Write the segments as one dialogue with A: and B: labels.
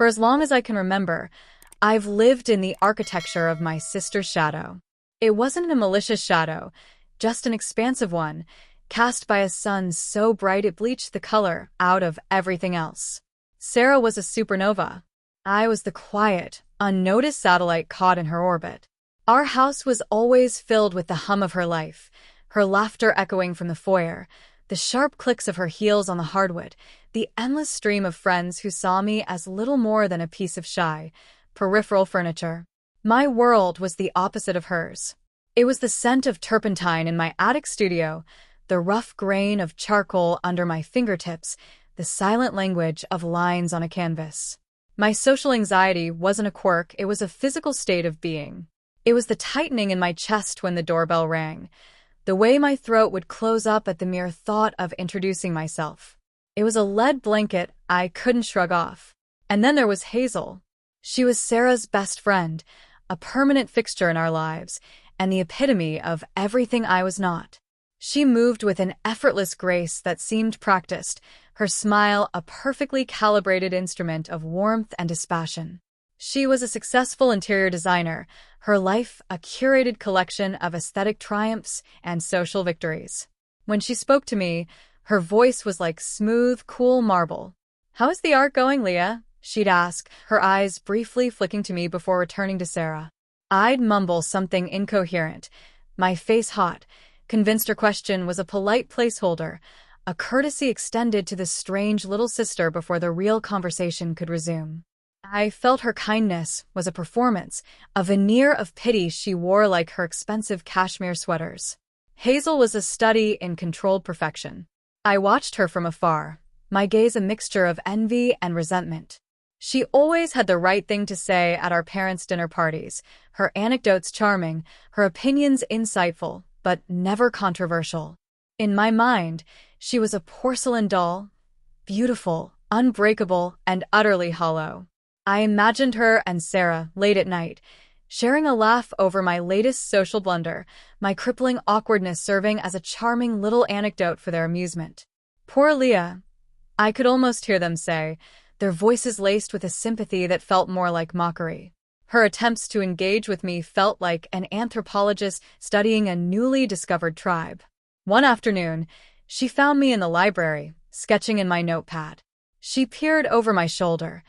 A: For as long as I can remember, I've lived in the architecture of my sister's shadow. It wasn't a malicious shadow, just an expansive one, cast by a sun so bright it bleached the color out of everything else. Sarah was a supernova. I was the quiet, unnoticed satellite caught in her orbit. Our house was always filled with the hum of her life, her laughter echoing from the foyer, the sharp clicks of her heels on the hardwood, the endless stream of friends who saw me as little more than a piece of shy, peripheral furniture. My world was the opposite of hers. It was the scent of turpentine in my attic studio, the rough grain of charcoal under my fingertips, the silent language of lines on a canvas. My social anxiety wasn't a quirk, it was a physical state of being. It was the tightening in my chest when the doorbell rang, the way my throat would close up at the mere thought of introducing myself. It was a lead blanket I couldn't shrug off. And then there was Hazel. She was Sarah's best friend, a permanent fixture in our lives, and the epitome of everything I was not. She moved with an effortless grace that seemed practiced, her smile a perfectly calibrated instrument of warmth and dispassion. She was a successful interior designer, her life a curated collection of aesthetic triumphs and social victories. When she spoke to me, her voice was like smooth, cool marble. "How is the art going, Leah?" she'd ask, her eyes briefly flicking to me before returning to Sarah. I'd mumble something incoherent, my face hot, convinced her question was a polite placeholder, a courtesy extended to the strange little sister before the real conversation could resume. I felt her kindness was a performance, a veneer of pity she wore like her expensive cashmere sweaters. Hazel was a study in controlled perfection. I watched her from afar, my gaze a mixture of envy and resentment. She always had the right thing to say at our parents' dinner parties, her anecdotes charming, her opinions insightful, but never controversial. In my mind, she was a porcelain doll, beautiful, unbreakable, and utterly hollow. I imagined her and Sarah, late at night, sharing a laugh over my latest social blunder, my crippling awkwardness serving as a charming little anecdote for their amusement. "Poor Leah," I could almost hear them say, their voices laced with a sympathy that felt more like mockery. Her attempts to engage with me felt like an anthropologist studying a newly discovered tribe. One afternoon, she found me in the library, sketching in my notepad. She peered over my shoulder,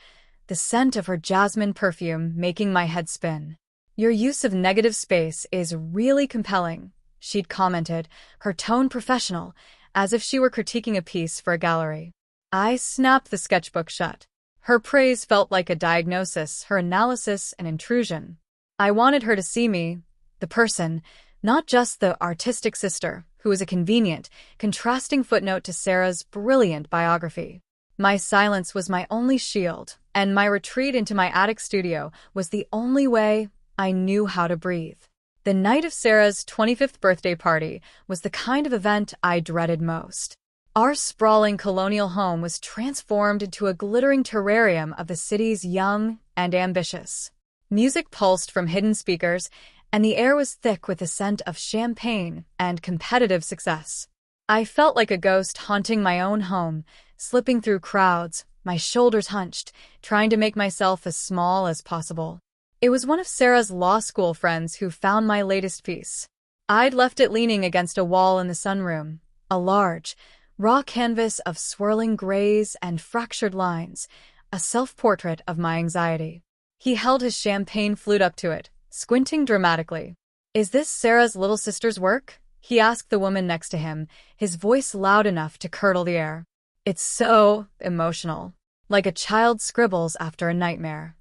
A: the scent of her jasmine perfume making my head spin. "Your use of negative space is really compelling," she'd commented, her tone professional, as if she were critiquing a piece for a gallery. I snapped the sketchbook shut. Her praise felt like a diagnosis, her analysis an intrusion. I wanted her to see me, the person, not just the artistic sister, who was a convenient, contrasting footnote to Sarah's brilliant biography. My silence was my only shield, and my retreat into my attic studio was the only way I knew how to breathe. The night of Sarah's 25th birthday party was the kind of event I dreaded most. Our sprawling colonial home was transformed into a glittering terrarium of the city's young and ambitious. Music pulsed from hidden speakers, and the air was thick with the scent of champagne and competitive success. I felt like a ghost haunting my own home, slipping through crowds, my shoulders hunched, trying to make myself as small as possible. It was one of Sarah's law school friends who found my latest piece. I'd left it leaning against a wall in the sunroom, a large, raw canvas of swirling grays and fractured lines, a self-portrait of my anxiety. He held his champagne flute up to it, squinting dramatically. "Is this Sarah's little sister's work?" he asked the woman next to him, his voice loud enough to curdle the air. "It's so emotional, like a child scribbles after a nightmare."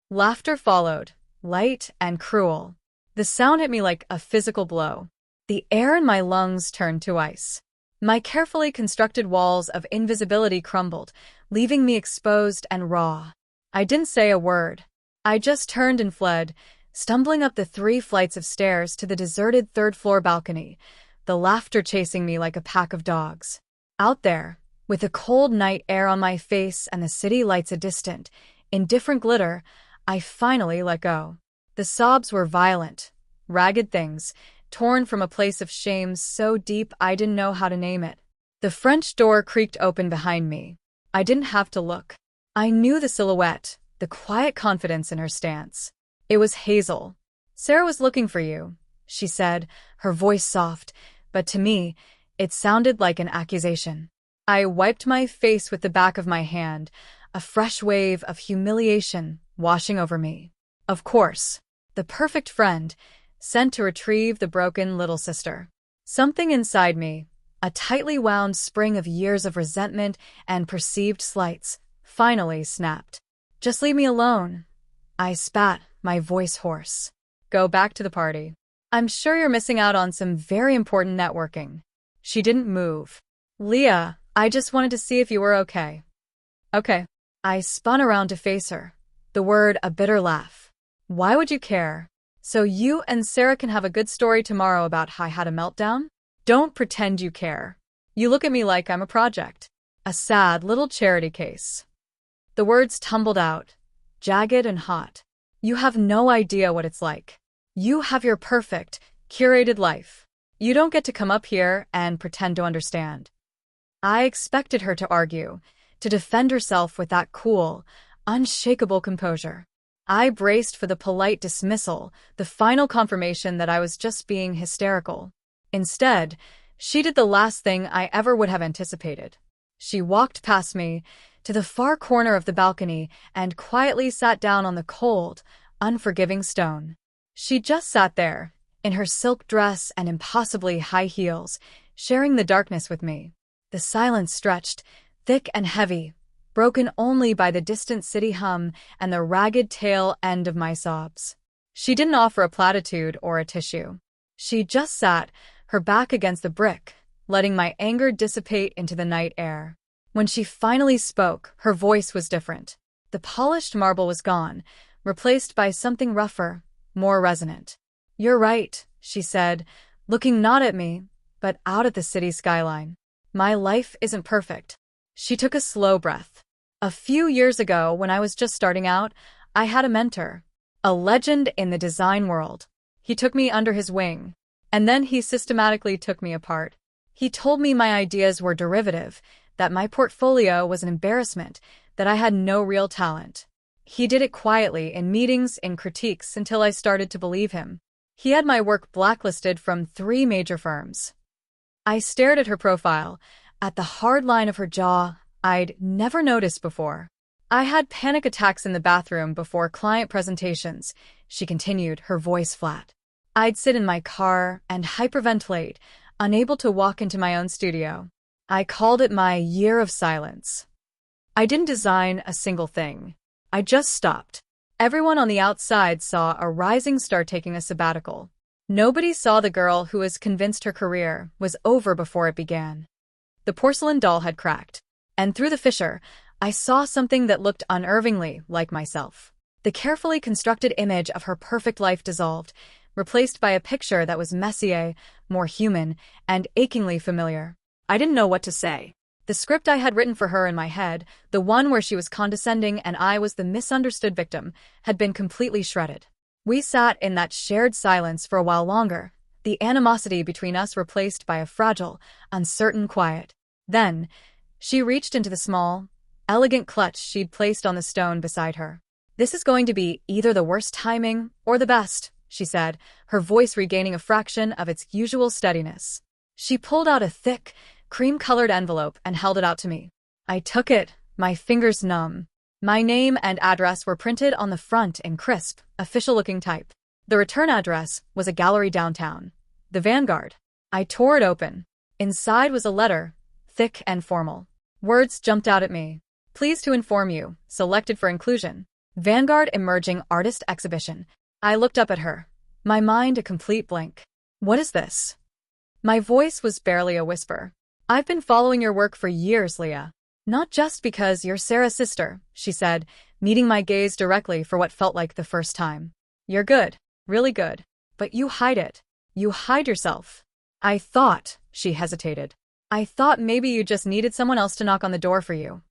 A: Laughter followed, light and cruel. The sound hit me like a physical blow. The air in my lungs turned to ice. My carefully constructed walls of invisibility crumbled, leaving me exposed and raw. I didn't say a word. I just turned and fled, stumbling up the 3 flights of stairs to the deserted third-floor balcony, the laughter chasing me like a pack of dogs. Out there, with the cold night air on my face and the city lights a distant, indifferent glitter, I finally let go. The sobs were violent, ragged things, torn from a place of shame so deep I didn't know how to name it. The French door creaked open behind me. I didn't have to look. I knew the silhouette, the quiet confidence in her stance. It was Hazel. "Sarah was looking for you," she said, her voice soft, but to me, it sounded like an accusation. I wiped my face with the back of my hand, a fresh wave of humiliation washing over me. Of course, the perfect friend, sent to retrieve the broken little sister. Something inside me, a tightly wound spring of years of resentment and perceived slights, finally snapped. "Just leave me alone," I spat, my voice hoarse. "Go back to the party. I'm sure you're missing out on some very important networking." She didn't move. "Leah, I just wanted to see if you were okay." "Okay." I spun around to face her, the word a bitter laugh. "Why would you care? So you and Sarah can have a good story tomorrow about how I had a meltdown? Don't pretend you care. You look at me like I'm a project. A sad little charity case." The words tumbled out, jagged and hot. "You have no idea what it's like. You have your perfect, curated life. You don't get to come up here and pretend to understand." I expected her to argue, to defend herself with that cool, unshakable composure. I braced for the polite dismissal, the final confirmation that I was just being hysterical. Instead, she did the last thing I ever would have anticipated. She walked past me, to the far corner of the balcony, and quietly sat down on the cold, unforgiving stone. She just sat there, in her silk dress and impossibly high heels, sharing the darkness with me. The silence stretched, thick and heavy, broken only by the distant city hum and the ragged tail end of my sobs. She didn't offer a platitude or a tissue. She just sat, her back against the brick, letting my anger dissipate into the night air. When she finally spoke, her voice was different. The polished marble was gone, replaced by something rougher, more resonant. "You're right," she said, looking not at me, but out at the city skyline. "My life isn't perfect." She took a slow breath. "A few years ago, when I was just starting out, I had a mentor, a legend in the design world. He took me under his wing, and then he systematically took me apart. He told me my ideas were derivative, that my portfolio was an embarrassment, that I had no real talent. He did it quietly, in meetings, in critiques, until I started to believe him. He had my work blacklisted from 3 major firms." I stared at her profile, at the hard line of her jaw I'd never noticed before. "I had panic attacks in the bathroom before client presentations," she continued, her voice flat. "I'd sit in my car and hyperventilate, unable to walk into my own studio. I called it my year of silence. I didn't design a single thing. I just stopped. Everyone on the outside saw a rising star taking a sabbatical. Nobody saw the girl who was convinced her career was over before it began." The porcelain doll had cracked, and through the fissure, I saw something that looked unnervingly like myself. The carefully constructed image of her perfect life dissolved, replaced by a picture that was messier, more human, and achingly familiar. I didn't know what to say. The script I had written for her in my head, the one where she was condescending and I was the misunderstood victim, had been completely shredded. We sat in that shared silence for a while longer, the animosity between us replaced by a fragile, uncertain quiet. Then, she reached into the small, elegant clutch she'd placed on the stone beside her. "This is going to be either the worst timing or the best," she said, her voice regaining a fraction of its usual steadiness. She pulled out a thick, cream-colored envelope and held it out to me. I took it, my fingers numb. My name and address were printed on the front in crisp, official-looking type. The return address was a gallery downtown, the Vanguard. I tore it open. Inside was a letter, thick and formal. Words jumped out at me. "Pleased to inform you, selected for inclusion. Vanguard Emerging Artist Exhibition." I looked up at her, my mind a complete blank. "What is this?" My voice was barely a whisper. "I've been following your work for years, Leah. Not just because you're Sarah's sister," she said, meeting my gaze directly for what felt like the first time. "You're good, really good. But you hide it. You hide yourself." "I thought," she hesitated. "I thought maybe you just needed someone else to knock on the door for you."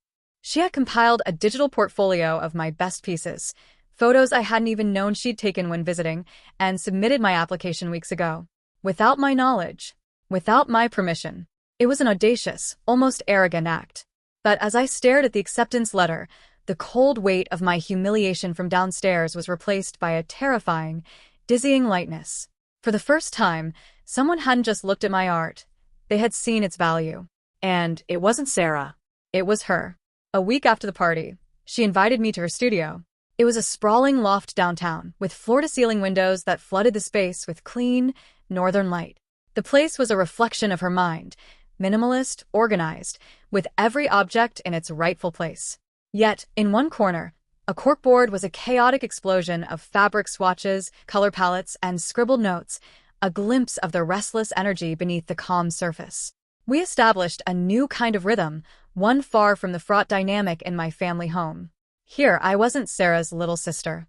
A: She had compiled a digital portfolio of my best pieces, photos I hadn't even known she'd taken when visiting, and submitted my application weeks ago. Without my knowledge. Without my permission. It was an audacious, almost arrogant act. But as I stared at the acceptance letter, the The cold weight of my humiliation from downstairs was replaced by a terrifying, dizzying lightness. For the first time, someone hadn't just looked at my art. They had seen its value. And it wasn't Sarah. It was her. A week after the party, she invited me to her studio. It was a sprawling loft downtown, with floor-to-ceiling windows that flooded the space with clean, northern light. The place was a reflection of her mind, minimalist, organized, with every object in its rightful place. Yet, in one corner, a corkboard was a chaotic explosion of fabric swatches, color palettes, and scribbled notes, a glimpse of the restless energy beneath the calm surface. We established a new kind of rhythm, one far from the fraught dynamic in my family home. Here, I wasn't Sarah's little sister.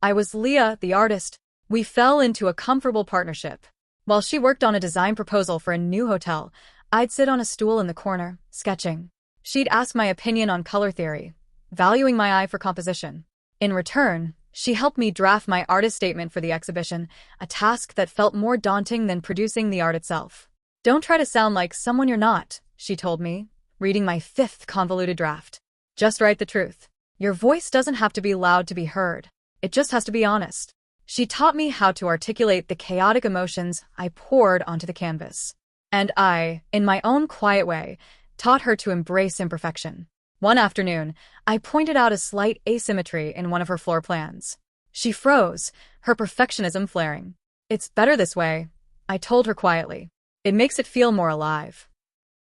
A: I was Leah, the artist. We fell into a comfortable partnership. While she worked on a design proposal for a new hotel, I'd sit on a stool in the corner, sketching. She'd ask my opinion on color theory, valuing my eye for composition. In return, she helped me draft my artist statement for the exhibition, a task that felt more daunting than producing the art itself. "Don't try to sound like someone you're not," she told me, reading my 5th convoluted draft. "Just write the truth. Your voice doesn't have to be loud to be heard. It just has to be honest." She taught me how to articulate the chaotic emotions I poured onto the canvas. And I, in my own quiet way, taught her to embrace imperfection. One afternoon, I pointed out a slight asymmetry in one of her floor plans. She froze, her perfectionism flaring. "It's better this way," I told her quietly. "It makes it feel more alive."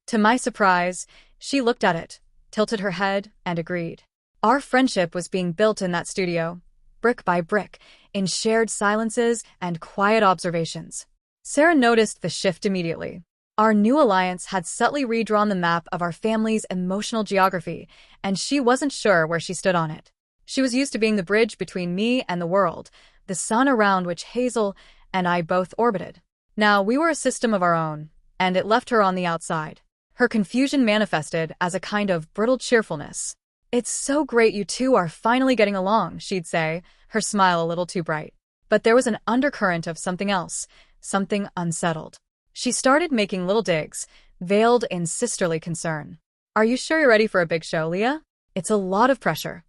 A: To my surprise, she looked at it, tilted her head, and agreed. Our friendship was being built in that studio, brick by brick, in shared silences and quiet observations. Sarah noticed the shift immediately. Our new alliance had subtly redrawn the map of our family's emotional geography, and she wasn't sure where she stood on it. She was used to being the bridge between me and the world, the sun around which Hazel and I both orbited. Now we were a system of our own, and it left her on the outside. Her confusion manifested as a kind of brittle cheerfulness. "It's so great you two are finally getting along," she'd say, her smile a little too bright. But there was an undercurrent of something else, something unsettled. She started making little digs, veiled in sisterly concern. "Are you sure you're ready for a big show, Leah? It's a lot of pressure."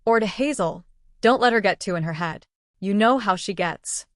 A: Or to Hazel, "Don't let her get too in her head. You know how she gets."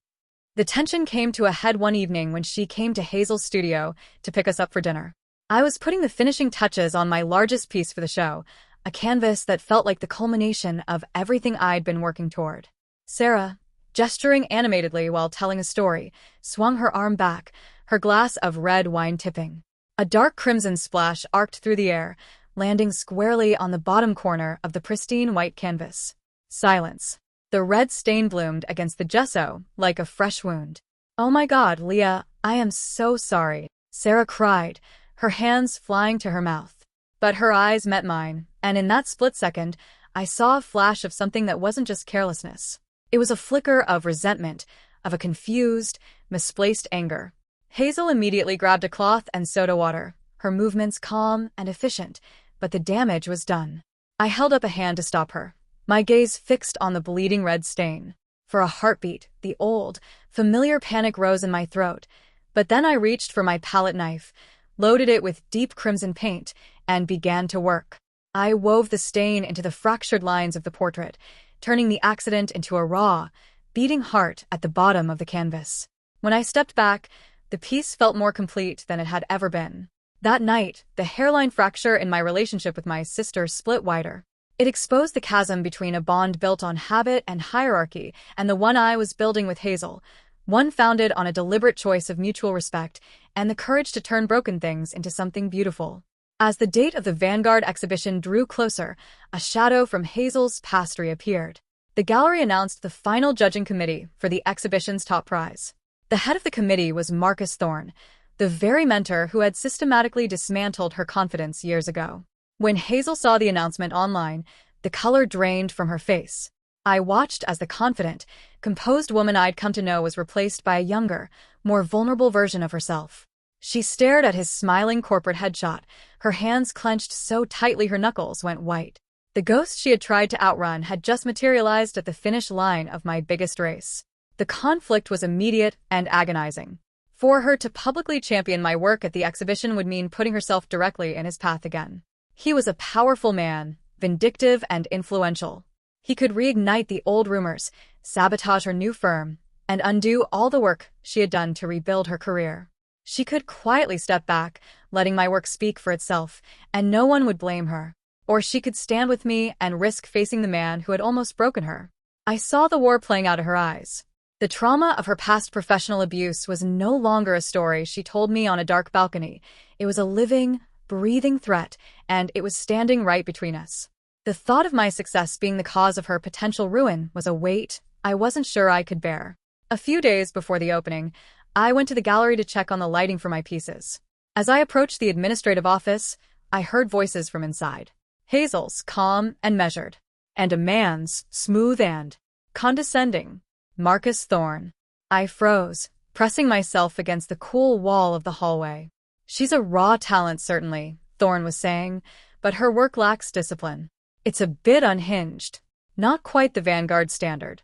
A: The tension came to a head one evening when she came to Hazel's studio to pick us up for dinner. I was putting the finishing touches on my largest piece for the show, a canvas that felt like the culmination of everything I'd been working toward. Sarah, gesturing animatedly while telling a story, swung her arm back, her glass of red wine tipping. A dark crimson splash arced through the air, landing squarely on the bottom corner of the pristine white canvas. Silence. The red stain bloomed against the gesso like a fresh wound. "Oh my God, Leah, I am so sorry," Sarah cried, her hands flying to her mouth. But her eyes met mine, and in that split second, I saw a flash of something that wasn't just carelessness. It was a flicker of resentment, of a confused, misplaced anger. Hazel immediately grabbed a cloth and soda water, her movements calm and efficient, but the damage was done. I held up a hand to stop her, my gaze fixed on the bleeding red stain. For a heartbeat, the old, familiar panic rose in my throat, but then I reached for my palette knife, loaded it with deep crimson paint, and began to work. I wove the stain into the fractured lines of the portrait, turning the accident into a raw, beating heart at the bottom of the canvas. When I stepped back, the piece felt more complete than it had ever been. That night, the hairline fracture in my relationship with my sister split wider. It exposed the chasm between a bond built on habit and hierarchy and the one I was building with Hazel, one founded on a deliberate choice of mutual respect and the courage to turn broken things into something beautiful. As the date of the Vanguard exhibition drew closer, a shadow from Hazel's past reappeared. The gallery announced the final judging committee for the exhibition's top prize. The head of the committee was Marcus Thorne, the very mentor who had systematically dismantled her confidence years ago. When Hazel saw the announcement online, the color drained from her face. I watched as the confident, composed woman I'd come to know was replaced by a younger, more vulnerable version of herself. She stared at his smiling corporate headshot, her hands clenched so tightly her knuckles went white. The ghost she had tried to outrun had just materialized at the finish line of my biggest race. The conflict was immediate and agonizing. For her to publicly champion my work at the exhibition would mean putting herself directly in his path again. He was a powerful man, vindictive and influential. He could reignite the old rumors, sabotage her new firm, and undo all the work she had done to rebuild her career. She could quietly step back, letting my work speak for itself, and no one would blame her. Or she could stand with me and risk facing the man who had almost broken her. I saw the war playing out of her eyes. The trauma of her past professional abuse was no longer a story she told me on a dark balcony. It was a living, breathing threat, and it was standing right between us. The thought of my success being the cause of her potential ruin was a weight I wasn't sure I could bear. A few days before the opening, I went to the gallery to check on the lighting for my pieces. As I approached the administrative office, I heard voices from inside. Hazel's, calm and measured, and a man's, smooth and condescending. Marcus Thorne. I froze, pressing myself against the cool wall of the hallway. She's a raw talent, certainly, Thorne was saying, but her work lacks discipline. It's a bit unhinged, not quite the Vanguard standard.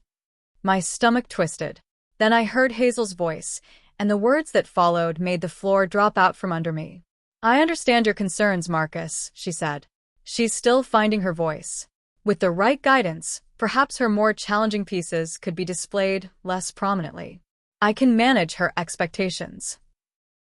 A: My stomach twisted. Then I heard Hazel's voice, and the words that followed made the floor drop out from under me. I understand your concerns, Marcus, she said. She's still finding her voice. With the right guidance, perhaps her more challenging pieces could be displayed less prominently. I can manage her expectations.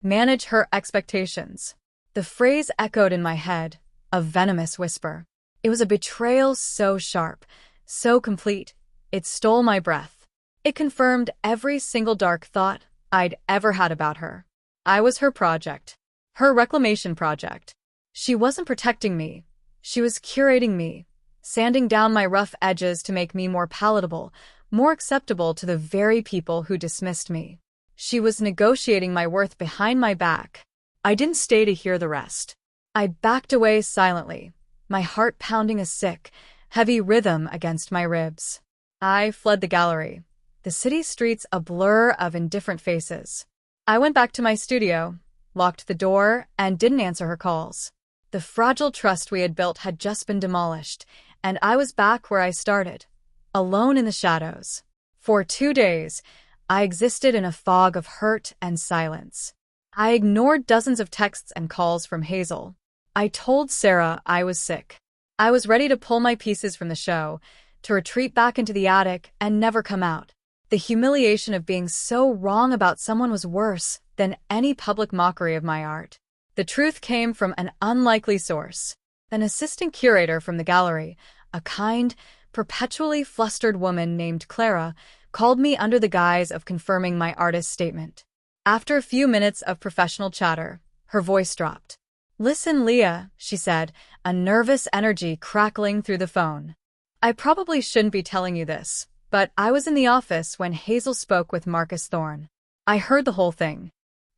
A: Manage her expectations. The phrase echoed in my head, a venomous whisper. It was a betrayal so sharp, so complete, it stole my breath. It confirmed every single dark thought I'd ever had about her. I was her project. Her reclamation project. She wasn't protecting me. She was curating me, sanding down my rough edges to make me more palatable, more acceptable to the very people who dismissed me. She was negotiating my worth behind my back. I didn't stay to hear the rest. I backed away silently, my heart pounding a sick, heavy rhythm against my ribs. I fled the gallery, the city streets a blur of indifferent faces. I went back to my studio, locked the door, and didn't answer her calls. The fragile trust we had built had just been demolished, and I was back where I started, alone in the shadows. For 2 days, I existed in a fog of hurt and silence. I ignored dozens of texts and calls from Hazel. I told Sarah I was sick. I was ready to pull my pieces from the show, to retreat back into the attic and never come out. The humiliation of being so wrong about someone was worse than any public mockery of my art. The truth came from an unlikely source. An assistant curator from the gallery, a kind, perpetually flustered woman named Clara, called me under the guise of confirming my artist's statement. After a few minutes of professional chatter, her voice dropped. "Listen, Leah," she said, a nervous energy crackling through the phone. "I probably shouldn't be telling you this, but I was in the office when Hazel spoke with Marcus Thorne. I heard the whole thing.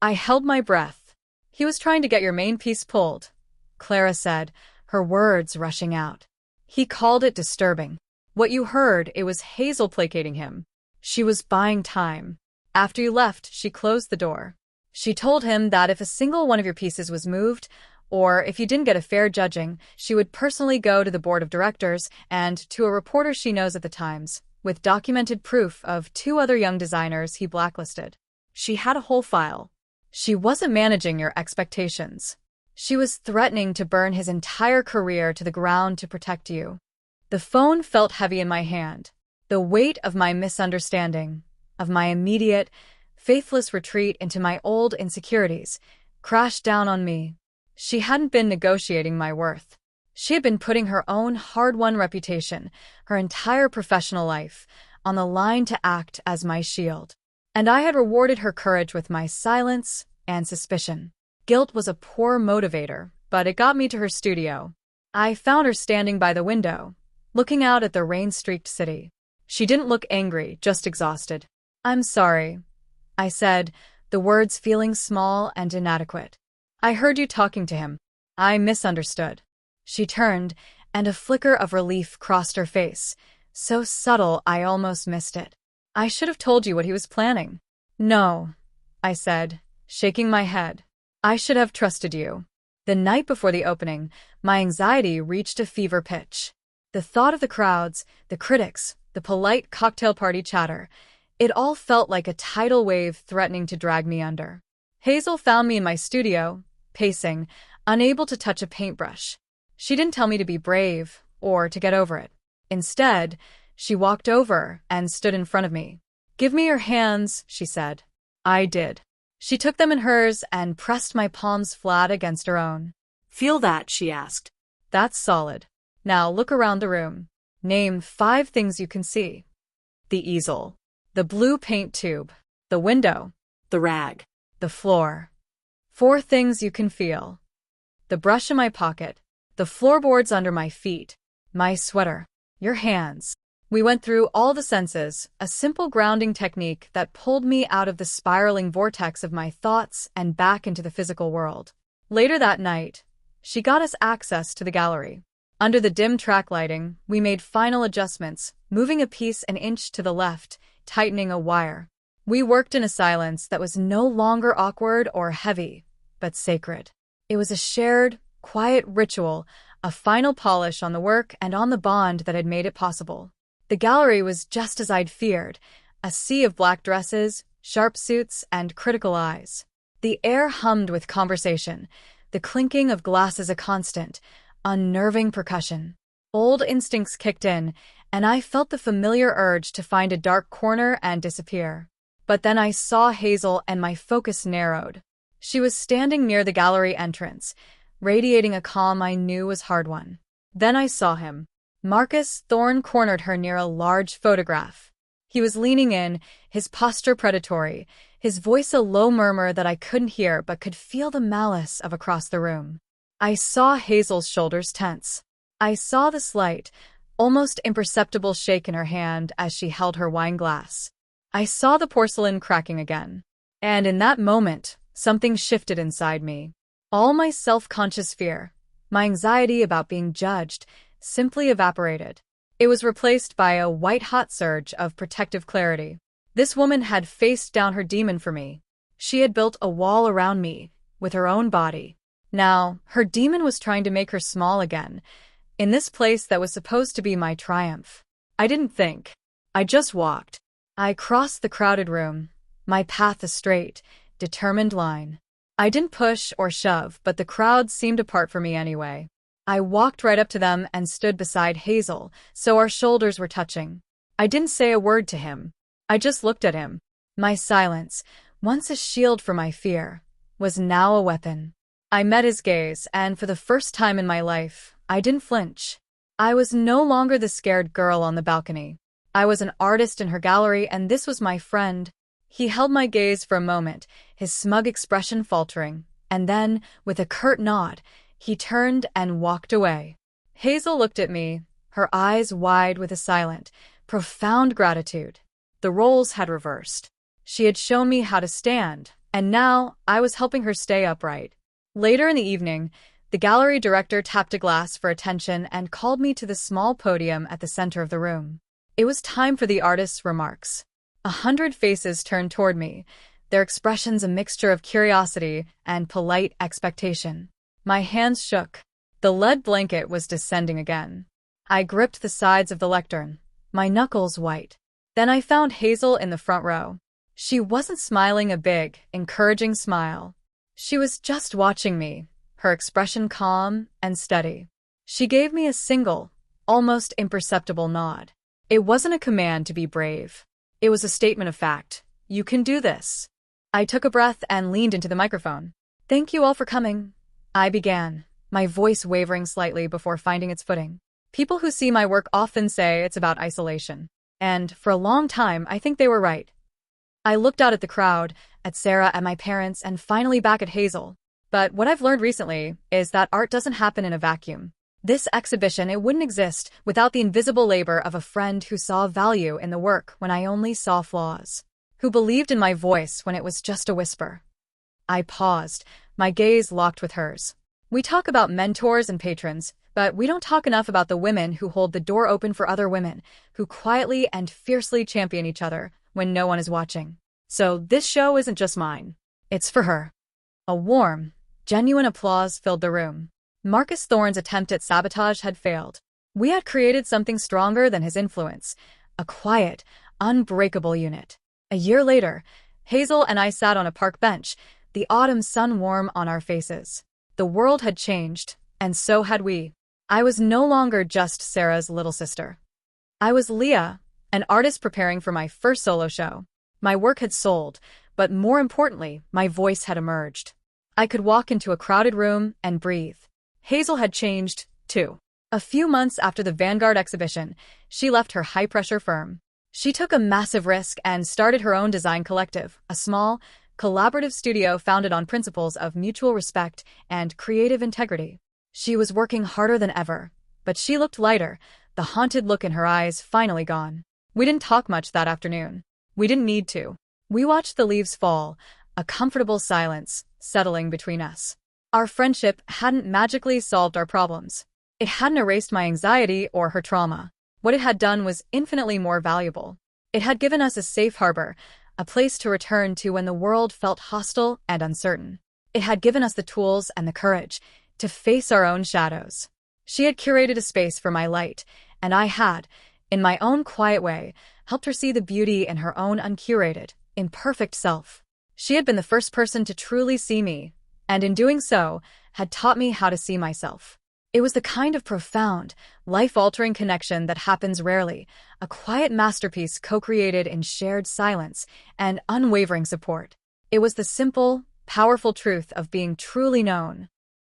A: I held my breath. He was trying to get your main piece pulled," Clara said, her words rushing out. "He called it disturbing. What you heard, it was Hazel placating him. She was buying time. After you left, she closed the door. She told him that if a single one of your pieces was moved, or if you didn't get a fair judging, she would personally go to the board of directors and to a reporter she knows at the Times, with documented proof of 2 other young designers he blacklisted. She had a whole file. She wasn't managing your expectations. She was threatening to burn his entire career to the ground to protect you." The phone felt heavy in my hand. The weight of my misunderstanding, of my immediate, faithless retreat into my old insecurities, crashed down on me. She hadn't been negotiating my worth. She had been putting her own hard-won reputation, her entire professional life, on the line to act as my shield. And I had rewarded her courage with my silence and suspicion. Guilt was a poor motivator, but it got me to her studio. I found her standing by the window, looking out at the rain-streaked city. She didn't look angry, just exhausted. "I'm sorry," I said, the words feeling small and inadequate. "I heard you talking to him. I misunderstood." She turned, and a flicker of relief crossed her face, so subtle I almost missed it. "I should have told you what he was planning." "No," I said, shaking my head. "I should have trusted you." The night before the opening, my anxiety reached a fever pitch. The thought of the crowds, the critics, the polite cocktail party chatter, it all felt like a tidal wave threatening to drag me under. Hazel found me in my studio, pacing, unable to touch a paintbrush. She didn't tell me to be brave, or to get over it. Instead, she walked over and stood in front of me. "Give me your hands," she said. I did. She took them in hers and pressed my palms flat against her own.
B: "Feel that?" she asked.
A: "That's solid. Now look around the room. Name 5 things you can see." "The easel. The blue paint tube. The window.
B: "The rag.
A: The floor." "4 things you can feel. The brush in my pocket. The floorboards under my feet. My sweater. Your hands." We went through all the senses, a simple grounding technique that pulled me out of the spiraling vortex of my thoughts and back into the physical world. Later that night, she got us access to the gallery. Under the dim track lighting, we made final adjustments, moving a piece an inch to the left, tightening a wire. We worked in a silence that was no longer awkward or heavy, but sacred. It was a shared, quiet ritual, a final polish on the work and on the bond that had made it possible. The gallery was just as I'd feared, a sea of black dresses, sharp suits, and critical eyes. The air hummed with conversation, the clinking of glasses a constant, unnerving percussion. Old instincts kicked in, and I felt the familiar urge to find a dark corner and disappear. But then I saw Hazel and my focus narrowed. She was standing near the gallery entrance, radiating a calm I knew was hard-won. Then I saw him. Marcus Thorne cornered her near a large photograph. He was leaning in, his posture predatory, his voice a low murmur that I couldn't hear but could feel the malice of across the room. I saw Hazel's shoulders tense. I saw the slight, almost imperceptible shake in her hand as she held her wine glass. I saw the porcelain cracking again. And in that moment, something shifted inside me. All my self-conscious fear, my anxiety about being judged, simply evaporated. It was replaced by a white-hot surge of protective clarity. This woman had faced down her demon for me. She had built a wall around me, with her own body. Now, her demon was trying to make her small again, in this place that was supposed to be my triumph. I didn't think. I just walked. I crossed the crowded room, my path a straight, determined line. I didn't push or shove, but the crowd seemed apart from me anyway. I walked right up to them and stood beside Hazel, so our shoulders were touching. I didn't say a word to him. I just looked at him. My silence, once a shield for my fear, was now a weapon. I met his gaze, and for the first time in my life, I didn't flinch. I was no longer the scared girl on the balcony. I was an artist in her gallery, and this was my friend. He held my gaze for a moment, his smug expression faltering, and then, with a curt nod, he turned and walked away. Hazel looked at me, her eyes wide with a silent, profound gratitude. The roles had reversed. She had shown me how to stand, and now I was helping her stay upright. Later in the evening, the gallery director tapped a glass for attention and called me to the small podium at the center of the room. It was time for the artist's remarks. 100 faces turned toward me, their expressions a mixture of curiosity and polite expectation. My hands shook. The lead blanket was descending again. I gripped the sides of the lectern, my knuckles white. Then I found Hazel in the front row. She wasn't smiling a big, encouraging smile. She was just watching me, her expression calm and steady. She gave me a single, almost imperceptible nod. It wasn't a command to be brave. It was a statement of fact. You can do this. I took a breath and leaned into the microphone. "Thank you all for coming," I began, my voice wavering slightly before finding its footing. People who see my work often say it's about isolation. And, for a long time, I think they were right. I looked out at the crowd, at Sarah, at my parents, and finally back at Hazel. But what I've learned recently is that art doesn't happen in a vacuum. This exhibition, it wouldn't exist without the invisible labor of a friend who saw value in the work when I only saw flaws, who believed in my voice when it was just a whisper. I paused, my gaze locked with hers. We talk about mentors and patrons, but we don't talk enough about the women who hold the door open for other women, who quietly and fiercely champion each other when no one is watching. So this show isn't just mine. It's for her. A warm, genuine applause filled the room. Marcus Thorne's attempt at sabotage had failed. We had created something stronger than his influence, a quiet, unbreakable unit. A year later, Hazel and I sat on a park bench, the autumn sun warm on our faces. The world had changed, and so had we. I was no longer just Sarah's little sister. I was Leah, an artist preparing for my first solo show. My work had sold, but more importantly, my voice had emerged. I could walk into a crowded room and breathe. Hazel had changed, too. A few months after the Vanguard exhibition, she left her high-pressure firm. She took a massive risk and started her own design collective, a small, collaborative studio founded on principles of mutual respect and creative integrity. She was working harder than ever, but she looked lighter, the haunted look in her eyes finally gone. We didn't talk much that afternoon. We didn't need to. We watched the leaves fall, a comfortable silence settling between us. Our friendship hadn't magically solved our problems. It hadn't erased my anxiety or her trauma. What it had done was infinitely more valuable. It had given us a safe harbor, a place to return to when the world felt hostile and uncertain. It had given us the tools and the courage to face our own shadows. She had curated a space for my light, and I had, in my own quiet way, helped her see the beauty in her own uncurated, imperfect self. She had been the first person to truly see me, and in doing so, had taught me how to see myself. It was the kind of profound, life-altering connection that happens rarely, a quiet masterpiece co-created in shared silence and unwavering support. It was the simple, powerful truth of being truly known.